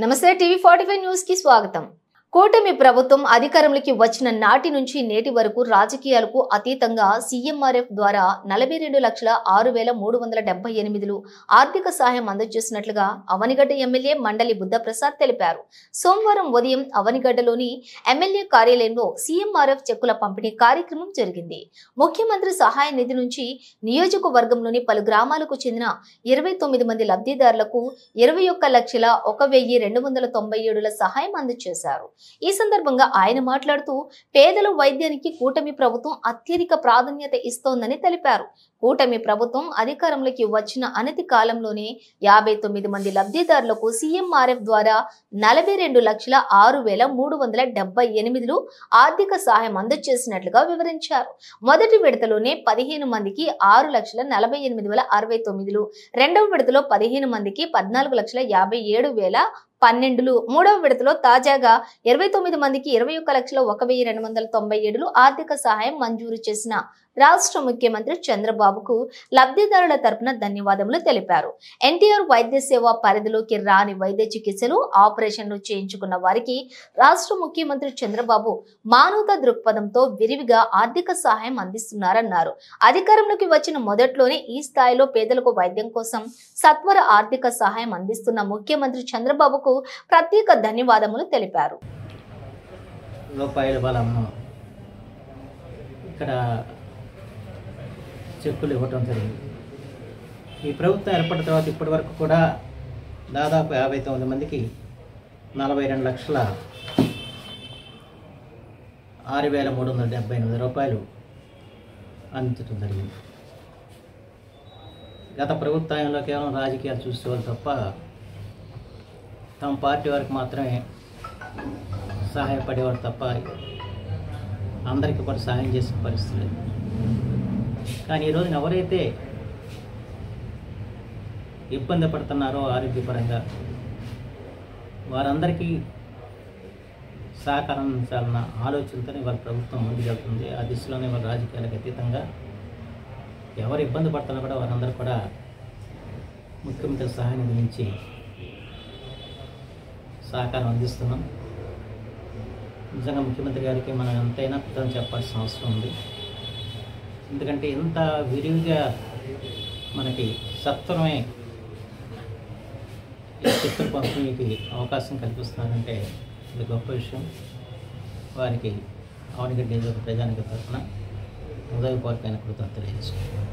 నమస్తే టీవీ45 న్యూస్ కి స్వాగతం। కూటమి ప్రభుత్వం అధికారంలోకి వచ్చిన నాటి నుంచి నేటి వరకు రాజకీయాలకు అతీతంగా సీఎంఆర్ఎఫ్ ద్వారా 42,06,378 ఆర్థిక సహాయం అందజేసినట్లుగా అవనిగడ్డ ఎమ్మెల్యే మండలి బుద్ధప్రసాద్ తెలిపారు। సోమవారం ఉదయం అవనిగడ్డలోని ఎమ్మెల్యే కార్యాలయంలో సీఎంఆర్ఎఫ్ చెక్కుల పంపిణీ కార్యక్రమం జరిగింది। ముఖ్యమంత్రి సహాయ నిధి నుంచి నియోజకవర్గంలోని పలు గ్రామాలకు చెందిన 29 మంది లబ్ధిదారులకు 21,01,297 సహాయం అందజేశారు। ఈ సందర్భంగా ఆయన మాట్లాడుతూ పేదల వైద్యానికి కూటమి ప్రభుత్వం అత్యధిక ప్రాధాన్యత ఇస్తోందని తెలిపారు। కూటమి ప్రభుత్వం అధికారంలోకి వచ్చిన అనతి కాలంలోనే 59 మంది లబ్ధిదారులకు సీఎంఆర్ఎఫ్ ద్వారా 42,06,378 ఆర్థిక సహాయం అందజేసినట్లుగా వివరించారు। మొదటి విడతలోనే 15 మందికి 6,48,069, రెండవ విడతలో 15 మందికి 14,57,012, మూడవ విడతలో తాజాగా 29 మందికి 21,01,297 ఆర్థిక సహాయం మంజూరు చేసిన రాష్ట్ర ముఖ్యమంత్రి చంద్రబాబుకు లబ్ధిదారుల తరపున ధన్యవాదములు తెలిపారు। ఎన్టీఆర్ వైద్య సేవ పరిధిలోకి రాని వైద్య చికిత్సలు, ఆపరేషన్లు చేయించుకున్న వారికి రాష్ట్ర ముఖ్యమంత్రి చంద్రబాబు మానవతా దృక్పథంతో విరివిగా ఆర్థిక సహాయం అందిస్తున్నారన్నారు। అధికారంలోకి వచ్చిన మొదట్లోనే ఈ స్థాయిలో పేదలకు వైద్యం కోసం సత్వర ఆర్థిక సహాయం అందిస్తున్న ముఖ్యమంత్రి చంద్రబాబుకు ప్రత్యేక ధన్యవాదములు తెలిపారు। ఇక్కడ చెక్కులు ఇవ్వటం జరిగింది। ఈ ప్రభుత్వం ఏర్పడిన తర్వాత ఇప్పటి వరకు కూడా దాదాపు 59 మందికి 42,06,378 రూపాయలు అందించడం జరిగింది। గత ప్రభుత్వంలో కేవలం రాజకీయాలు చూసేవాళ్ళు తప్ప తమ పార్టీ వారికి మాత్రమే సహాయపడేవారు తప్ప అందరికీ కూడా సహాయం చేసే పరిస్థితి లేదు। కానీ ఈరోజు ఎవరైతే ఇబ్బంది పడుతున్నారో ఆరోగ్యపరంగా వారందరికీ సహకారం అందించాలన్న ఆలోచనతోనే వాళ్ళ ప్రభుత్వం ముందుకెళ్తుంది। ఆ దిశలోనే వాళ్ళ రాజకీయాలకు అతీతంగా ఎవరు ఇబ్బంది పడుతున్నా కూడా వారందరూ కూడా ముఖ్యమంత్రి సహాయం గురించి సహకారం అందిస్తున్నాం। నిజంగా ముఖ్యమంత్రి గారికి మనం ఎంతైనా కృతజ్ఞతలు చెప్పాల్సిన అవసరం ఉంది। ఎందుకంటే ఇంత విరివిగా మనకి సత్వరమే ఈ చెక్కుల పంపిణీకి అవకాశం కల్పిస్తున్నారంటే ఇది గొప్ప విషయం। వారికి అవనిగడ్డ ప్రజానికి తరఫున హృదయపూర్వకమైన కృతజ్ఞతలు తెలియజేస్తున్నాం।